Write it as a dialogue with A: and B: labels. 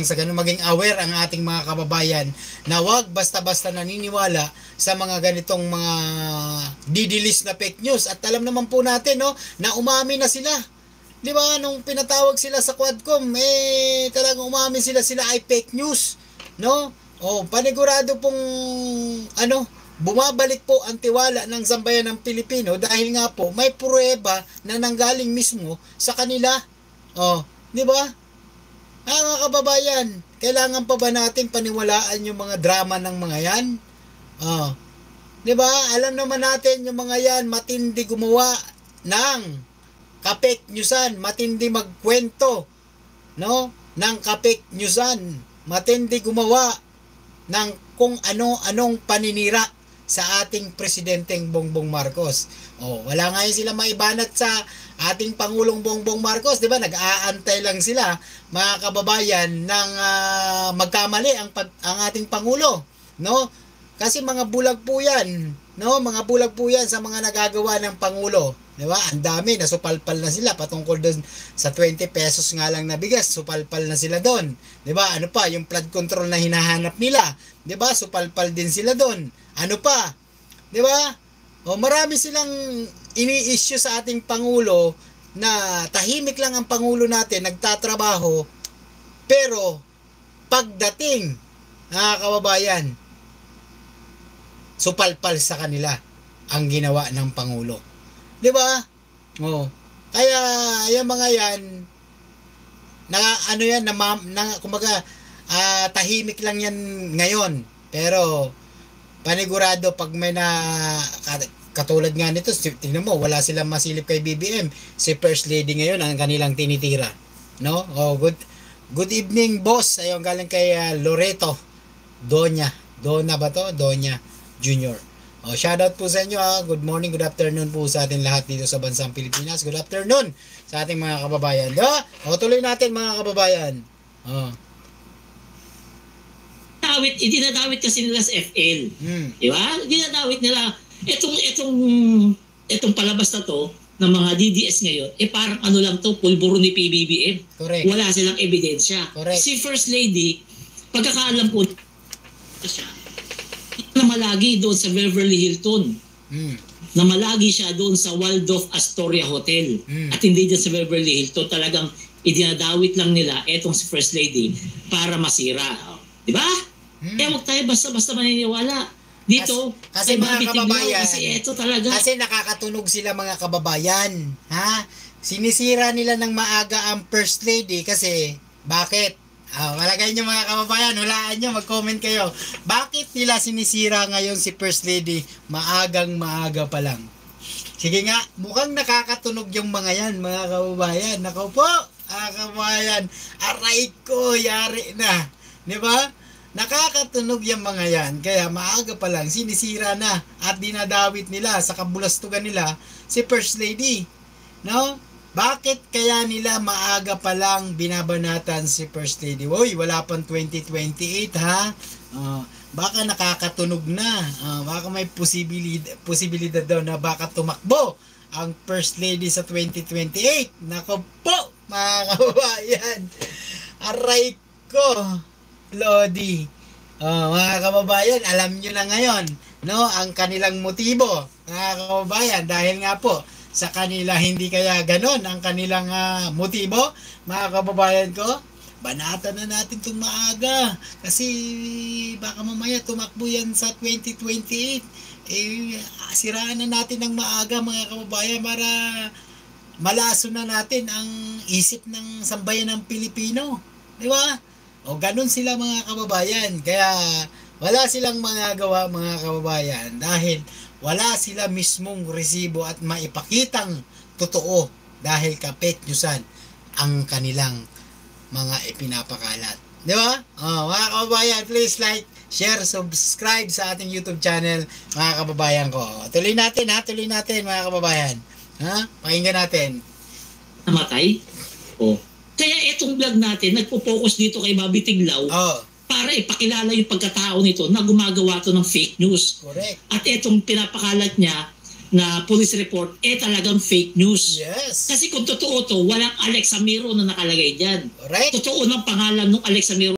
A: nang sa ganun maging aware ang ating mga kababayan na wag basta-basta naniniwala sa mga ganitong mga didilis na fake news. At alam naman po natin, no, na umami na sila. Di ba? Nung pinatawag sila sa Quadcom, talagang umami sila ay fake news, no? Panigurado pong bumabalik po ang tiwala ng sambayan ng Pilipino dahil nga po may pruweba na nanggaling mismo sa kanila. Di ba? Mga kababayan, kailangan pa ba natin paniwalaan yung mga drama ng mga yan? Di ba? Alam naman natin yung mga yan, matindi gumawa ng ka-fake newsan, matindi magkwento, no? Ng ka-fake newsan, matindi gumawa ng kung ano-anong paninira sa ating presidenteng Bongbong Marcos. Wala nga yun sila maibanat sa ating Pangulong Bongbong Marcos, di ba? Nag-aantay lang sila, mga kababayan, ng magkamali ang ating Pangulo, no? Kasi mga bulag po yan, no? Mga bulag po yan sa mga nagagawa ng Pangulo, di ba? Ang dami, nasupalpal na sila patungkol doon sa 20 pesos nga lang na bigas, supalpal na sila doon, di ba? Ano pa, yung flood control na hinahanap nila, di ba? Supalpal din sila doon. Ano pa, di ba? Marami silang ini-issue sa ating Pangulo na tahimik lang ang Pangulo natin, nagtatrabaho, pero pagdating, mga kababayan, supalpal sa kanila ang ginawa ng Pangulo. Di ba? Kaya yung mga yan, kumbaga, tahimik lang yan ngayon, pero panigurado pag may katulad nga nito, tingnan mo, wala silang masilip kay BBM. Si First Lady ngayon ang kanilang tinitira, no? Good evening, boss. Ayun, galing kay Loreto Doña ba to? Doña Junior. Shoutout po sa inyo. Good morning, good afternoon po sa atin lahat dito sa bansang Pilipinas. Good afternoon sa ating mga kababayan. Tuloy natin, mga kababayan.
B: Dinadawit kasi nila sa FL. Di ba? Dinadawit nila. Itong palabas na to ng mga DDS ngayon, parang lang to, pulburo ni PBBM.
A: Correct.
B: Wala silang ebidensya.
A: Correct.
B: Si First Lady, pagkakaalam po siya, namalagi doon sa Beverly Hilton. Namalagi siya doon sa Waldorf Astoria Hotel. At hindi dyan sa Beverly Hilton. Talagang idinadawit lang nila etong si First Lady para masira. Di ba? Huwag tayo basta-basta maniniwala. Dito,
A: kasi mga kababayan,
B: kasi ito talaga.
A: Kasi nakakatunog sila, mga kababayan. Sinisira nila ng maaga ang First Lady kasi, bakit? Malagay nyo, mga kababayan, hulaan nyo, mag-comment kayo. Bakit nila sinisira ngayon si First Lady maagang-maaga pa lang? Sige nga, mukhang nakakatunog yung mga yan, mga kababayan. Naku po, mga kababayan, aray ko, yari na. Di ba? Nakakatunog yung mga yan. Kaya maaga pa lang, sinisira na at dinadawit nila sa kabulastugan nila si First Lady. No? Bakit kaya nila maaga pa lang binabanatan si First Lady? Uy, wala pang 2028, ha? Baka nakakatunog na. Baka may posibilidad daw na baka tumakbo ang First Lady sa 2028. Nako po, mga kababayan. Aray ko, Lodi. Mga kababayan, alam nyo na ngayon, no, ang kanilang motibo, mga kababayan, dahil nga po sa kanila hindi kaya ganon ang kanilang motibo, mga kababayan ko, banatan na natin itong maaga kasi baka mamaya tumakbo yan sa 2028. Siraan na natin ng maaga, mga kababayan, para malaso na natin ang isip ng sambayan ng Pilipino, di ba? Ganun sila, mga kababayan. Kaya wala silang magagawa, mga kababayan, dahil wala sila mismong resibo at maipakitang totoo dahil ka-fake newsan ang kanilang mga ipinapakalat. Di ba? Mga kababayan, please like, share, subscribe sa ating YouTube channel, mga kababayan ko. Tuloy natin, mga kababayan. Pakinggan natin.
B: Namatay? Kaya itong vlog natin, nagpo-focus dito kay Bobby Tiglaw para ipakilala yung pagkatao nito na gumagawa to ng fake news.
A: Correct.
B: At itong pinapakalat niya na police report, talagang fake news.
A: Yes.
B: Kasi kung totoo to, walang Alex Samiro na nakalagay dyan.
A: Correct.
B: Totoo ng pangalan ng Alex Samiro